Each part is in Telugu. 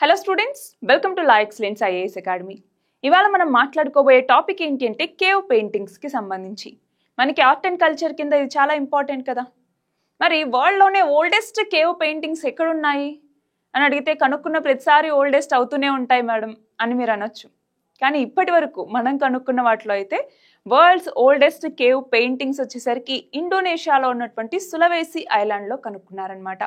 Hello students, welcome to law excellence IAS academy. ఇవాళ మనం మాట్లాడుకోబోయే టాపిక్ ఏంటి అంటే కేవ్ పెయింటింగ్స్కి సంబంధించి. మనకి ఆర్ట్ అండ్ కల్చర్ కింద ఇది చాలా ఇంపార్టెంట్ కదా. మరి వరల్డ్లోనే ఓల్డెస్ట్ కేవ్ పెయింటింగ్స్ ఎక్కడున్నాయి అని అడిగితే కనుక్కున్న ప్రతిసారి ఓల్డెస్ట్ అవుతూనే ఉంటాయి మేడం అని మీరు అనొచ్చు. కానీ ఇప్పటి వరకు మనం కనుక్కున్న వాటిలో అయితే వరల్డ్స్ ఓల్డెస్ట్ కేవ్ పెయింటింగ్స్ వచ్చేసరికి ఇండోనేషియాలో ఉన్నటువంటి సులవేసి ఐలాండ్లో కనుక్కున్నారనమాట.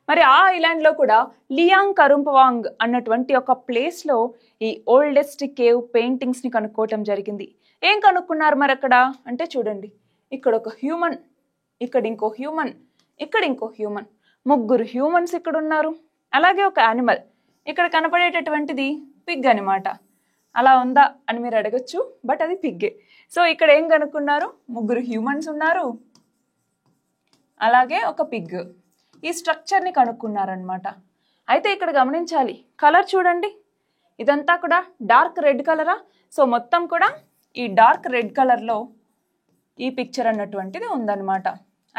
మరి ఆ ఐలాండ్లో కూడా లియాంగ్ కరుంపవాంగ్ అన్నటువంటి ఒక ప్లేస్లో ఈ ఓల్డెస్ట్ కేవ్ పెయింటింగ్స్ని కనుక్కోవటం జరిగింది. ఏం కనుక్కున్నారు మరి అక్కడ అంటే చూడండి, ఇక్కడ ఒక హ్యూమన్, ఇక్కడ ఇంకో హ్యూమన్, ఇక్కడ ఇంకో హ్యూమన్, ముగ్గురు హ్యూమన్స్ ఇక్కడ ఉన్నారు. అలాగే ఒక యానిమల్, ఇక్కడ కనపడేటటువంటిది పిగ్ అనమాట. అలా ఉందా అని మీరు అడగచ్చు, బట్ అది పిగ్గే. సో ఇక్కడ ఏం కనుక్కున్నారు, ముగ్గురు హ్యూమన్స్ ఉన్నారు, అలాగే ఒక పిగ్. ఈ స్ట్రక్చర్ని కనుక్కున్నారనమాట. అయితే ఇక్కడ గమనించాలి, కలర్ చూడండి, ఇదంతా కూడా డార్క్ రెడ్ కలరా. సో మొత్తం కూడా ఈ డార్క్ రెడ్ కలర్లో ఈ పిక్చర్ అన్నటువంటిది ఉందన్నమాట.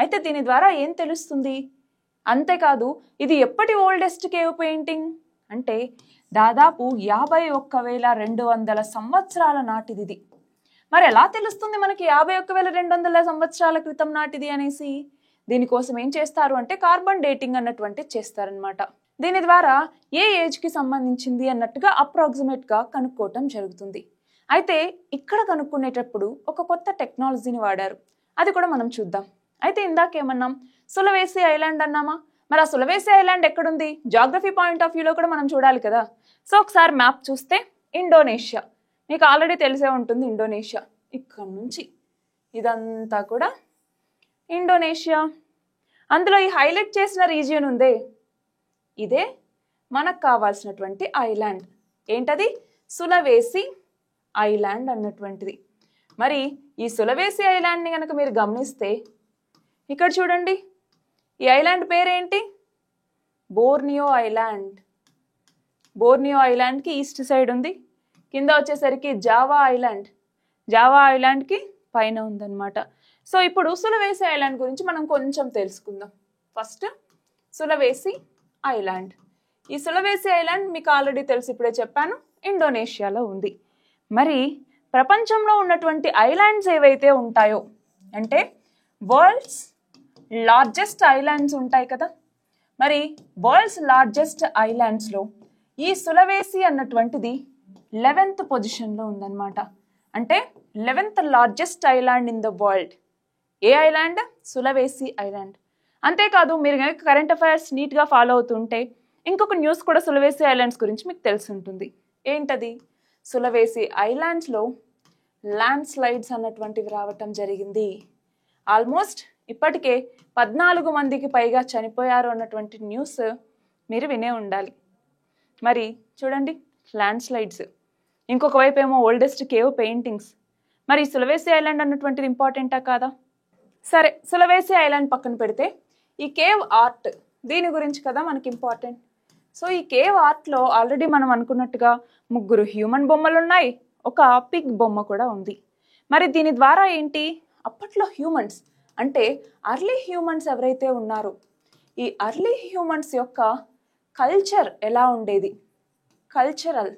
అయితే దీని ద్వారా ఏం తెలుస్తుంది, అంతేకాదు ఇది ఎప్పటి ఓల్డెస్ట్ కేవ్ పెయింటింగ్ అంటే దాదాపు 51,200 సంవత్సరాల నాటిది ఇది. మరి ఎలా తెలుస్తుంది మనకి 51,200 సంవత్సరాల క్రితం నాటిది అనేసి? దీనికోసం ఏం చేస్తారు అంటే కార్బన్ డేటింగ్ అన్నటువంటిది చేస్తారనమాట. దీని ద్వారా ఏ ఏజ్కి సంబంధించింది అన్నట్టుగా అప్రాక్సిమేట్గా కనుక్కోవటం జరుగుతుంది. అయితే ఇక్కడ కనుక్కునేటప్పుడు ఒక కొత్త టెక్నాలజీని వాడారు, అది కూడా మనం చూద్దాం. అయితే ఇందాకేమన్నాం, సులవేసి ఐలాండ్ అన్నామా. మరి ఆ సులవేసి ఐలాండ్ ఎక్కడుంది, జాగ్రఫీ పాయింట్ ఆఫ్ వ్యూలో కూడా మనం చూడాలి కదా. సో ఒకసారి మ్యాప్ చూస్తే ఇండోనేషియా, మీకు ఆల్రెడీ తెలిసే ఉంటుంది ఇండోనేషియా. ఇక్కడ నుంచి ఇదంతా కూడా ఇండోనేషియా. అందులో ఈ హైలైట్ చేసిన రీజియన్ ఉందే, ఇదే మనకు కావాల్సినటువంటి ఐలాండ్. ఏంటది, సులవేసి ఐలాండ్ అన్నటువంటిది. మరి ఈ సులవేసి ఐలాండ్ని కనుక మీరు గమనిస్తే ఇక్కడ చూడండి, ఈ ఐలాండ్ పేరేంటి, బోర్నియో ఐలాండ్. బోర్నియో ఐలాండ్కి ఈస్ట్ సైడ్ ఉంది, కింద వచ్చేసరికి జావా ఐలాండ్, జావా ఐలాండ్కి పైన ఉందన్నమాట. సో ఇప్పుడు సులవేసి ఐలాండ్ గురించి మనం కొంచెం తెలుసుకుందాం. First Sulawesi island. ఈ సులవేసి ఐలాండ్ మీకు ఆల్రెడీ తెలుసు, ఇప్పుడే చెప్పాను, ఇండోనేషియాలో ఉంది. మరి ప్రపంచంలో ఉన్నటువంటి ఐలాండ్స్ ఏవైతే ఉంటాయో అంటే వరల్డ్స్ లార్జెస్ట్ ఐలాండ్స్ ఉంటాయి కదా. మరి వరల్డ్స్ లార్జెస్ట్ ఐలాండ్స్లో ఈ సులవేసి అన్నటువంటిది 11th పొజిషన్లో ఉందన్నమాట. అంటే 11th largest island in the world. A island, Sulawesi island. అంతేకాదు మీరు కనుక కరెంట్ అఫైర్స్ నీట్గా ఫాలో అవుతుంటే ఇంకొక న్యూస్ కూడా సులవేసి ఐలాండ్స్ గురించి మీకు తెలిసి ఉంటుంది. ఏంటది, సులవేసి ఐలాండ్స్లో ల్యాండ్ స్లైడ్స్ అన్నటువంటివి రావటం జరిగింది. ఆల్మోస్ట్ ఇప్పటికే 14 మందికి పైగా చనిపోయారు అన్నటువంటి న్యూస్ మీరు వినే ఉండాలి. మరి చూడండి, ల్యాండ్ స్లైడ్స్, ఇంకొక వైపు ఏమో ఓల్డెస్ట్ కేవ్ పెయింటింగ్స్. మరి సులవేసి ఐలాండ్ అన్నటువంటిది ఇంపార్టెంటా కాదా? సరే, సులవేసి ఐలాండ్ పక్కన పెడితే ఈ కేవ్ ఆర్ట్, దీని గురించి కదా మనకి ఇంపార్టెంట్. సో ఈ కేవ్ ఆర్ట్లో ఆల్రెడీ మనం అనుకున్నట్టుగా ముగ్గురు హ్యూమన్ బొమ్మలు ఉన్నాయి, ఒక పిగ్ బొమ్మ కూడా ఉంది. మరి దీని ద్వారా ఏంటి, అప్పట్లో హ్యూమన్స్ అంటే అర్లీ హ్యూమన్స్ ఎవరైతే ఉన్నారో ఈ అర్లీ హ్యూమన్స్ యొక్క కల్చర్ ఎలా ఉండేది, కల్చరల్,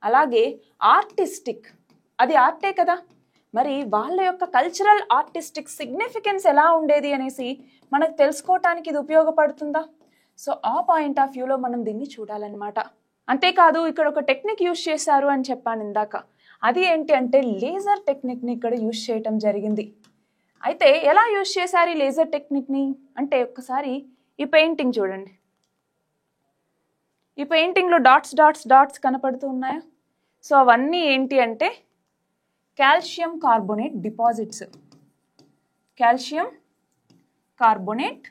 అలాగే ఆర్టిస్టిక్, అది ఆర్టే కదా. మరి వాళ్ళ యొక్క కల్చరల్ ఆర్టిస్టిక్ సిగ్నిఫికెన్స్ ఎలా ఉండేది అనేసి మనకు తెలుసుకోవటానికి ఇది ఉపయోగపడుతుందా? సో ఆ పాయింట్ ఆఫ్ వ్యూలో మనం దీన్ని చూడాలన్నమాట. అంతేకాదు ఇక్కడ ఒక టెక్నిక్ యూజ్ చేశారు అని చెప్పాను ఇందాక, అది ఏంటి అంటే లేజర్ టెక్నిక్ని ఇక్కడ యూజ్ చేయటం జరిగింది. అయితే ఎలా యూజ్ చేశారు ఈ లేజర్ టెక్నిక్ని అంటే ఒక్కసారి ఈ పెయింటింగ్ చూడండి. ఈ పెయింటింగ్లో డాట్స్ డాట్స్ డాట్స్ కనపడుతూ ఉన్నాయా? సో అవన్నీ ఏంటి అంటే calcium carbonate deposits. Calcium carbonate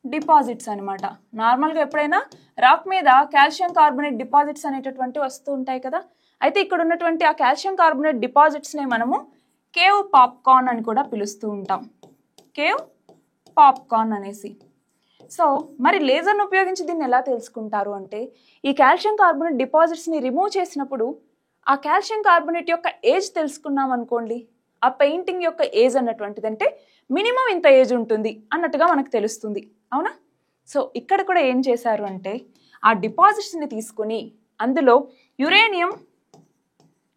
deposits అనమాట. నార్మల్గా ఎప్పుడైనా రాక్ మీద కాల్షియం కార్బోనేట్ డిపాజిట్స్ అనేటటువంటి వస్తూ ఉంటాయి కదా. అయితే ఇక్కడ ఉన్నటువంటి ఆ కాల్షియం కార్బోనేట్ డిపాజిట్స్ని మనము కేవ్ పాప్కార్న్ అని కూడా పిలుస్తూ ఉంటాం, కేవ్ పాప్కార్న్ అనేసి. సో మరి లేజర్ను ఉపయోగించి దీన్ని ఎలా తెలుసుకుంటారు అంటే ఈ కాల్షియం కార్బోనేట్ డిపాజిట్స్ని రిమూవ్ చేసినప్పుడు ఆ కాల్షియం కార్బోనేట్ యొక్క ఏజ్ తెలుసుకున్నాం అనుకోండి, ఆ పెయింటింగ్ యొక్క ఏజ్ అన్నటువంటిది అంటే మినిమం ఇంత ఏజ్ ఉంటుంది అన్నట్టుగా మనకు తెలుస్తుంది, అవునా. సో ఇక్కడ కూడా ఏం చేశారు అంటే ఆ డిపాజిట్స్ని తీసుకొని అందులో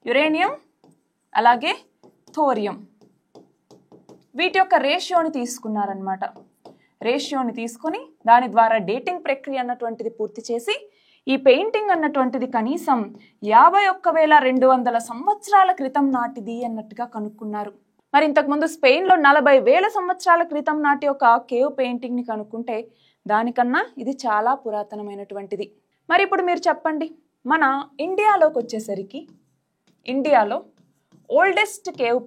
యురేనియం అలాగే థోరియం వీటి యొక్క రేషియోని తీసుకున్నారనమాట. రేషియోని తీసుకొని దాని ద్వారా డేటింగ్ ప్రక్రియ అన్నటువంటిది పూర్తి చేసి ఈ పెయింటింగ్ అన్నటువంటిది కనీసం 51,200 సంవత్సరాల క్రితం నాటిది అన్నట్టుగా కనుక్కున్నారు. మరి ఇంతకుముందు స్పెయిన్లో 40,000 సంవత్సరాల క్రితం నాటి ఒక కేవ్ పెయింటింగ్ని కనుక్కుంటే దానికన్నా ఇది చాలా పురాతనమైనటువంటిది. మరి ఇప్పుడు మీరు చెప్పండి, మన ఇండియాలోకి వచ్చేసరికి ఇండియాలో ఓల్డెస్ట్ కేవ్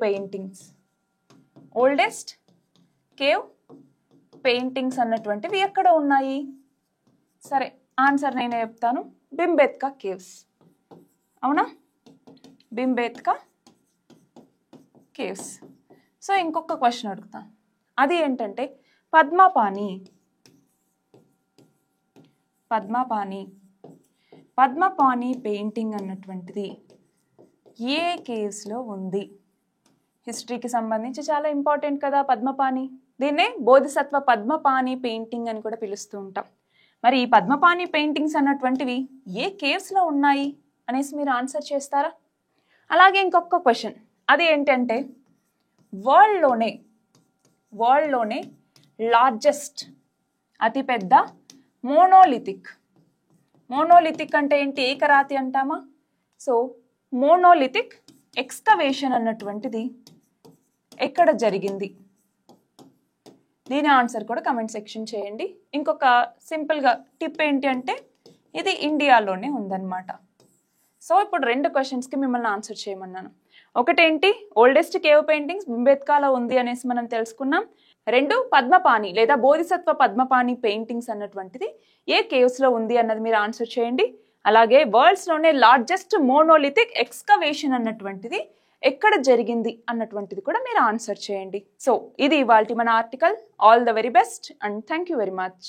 పెయింటింగ్స్ అన్నటువంటివి ఎక్కడ ఉన్నాయి? సరే, ఆన్సర్ నేనే చెప్తాను. భింబేత్కా కేవ్స్. అవునా? భింబేత్కా కేవ్స్. సో ఇంకొక క్వశ్చన్ అడుగుతాను. అది ఏంటంటే పద్మపాణి పెయింటింగ్ అన్నటువంటిది ఏ కేవ్స్లో ఉంది? హిస్టరీకి సంబంధించి చాలా ఇంపార్టెంట్ కదా పద్మపాణి. దీన్నే బోధిసత్వ పద్మపాణి పెయింటింగ్ అని కూడా పిలుస్తూ ఉంటాం. మరి ఈ పద్మపాణి పెయింటింగ్స్ అన్నటువంటివి ఏ కేవ్స్లో ఉన్నాయి అనేసి మీరు ఆన్సర్ చేస్తారా? అలాగే ఇంకొక క్వశ్చన్, అది ఏంటంటే వరల్డ్లోనే లార్జెస్ట్ అతిపెద్ద మోనోలిథిక్ అంటే ఏంటి? ఏకరాతి అంటామా? సో మోనోలిథిక్ ఎక్స్కవేషన్ అన్నటువంటిది ఎక్కడ జరిగింది? దీని ఆన్సర్ కూడా కమెంట్ సెక్షన్ చేయండి. ఇంకొక సింపుల్గా టిప్ ఏంటి అంటే ఇది ఇండియాలోనే ఉందన్నమాట. సో ఇప్పుడు 2 క్వశ్చన్స్కి మిమ్మల్ని ఆన్సర్ చేయమన్నాను. ఒకటేంటి, ఓల్డెస్ట్ కేవ్ పెయింటింగ్స్ భింబేత్కాలో ఉంది అనేసి మనం తెలుసుకున్నాం. 2, పద్మపాణి లేదా బోధిసత్వ పద్మపాణి పెయింటింగ్స్ అన్నటువంటిది ఏ కేవ్స్లో ఉంది అన్నది మీరు ఆన్సర్ చేయండి. అలాగే వరల్డ్స్లోనే లార్జెస్ట్ మోనోలిథిక్ ఎక్స్కవేషన్ అన్నటువంటిది ఎక్కడ జరిగింది అన్నటువంటిది కూడా మీరు ఆన్సర్ చేయండి. సో ఇది ఇవాల్టి మన article. All the very best and thank you very much.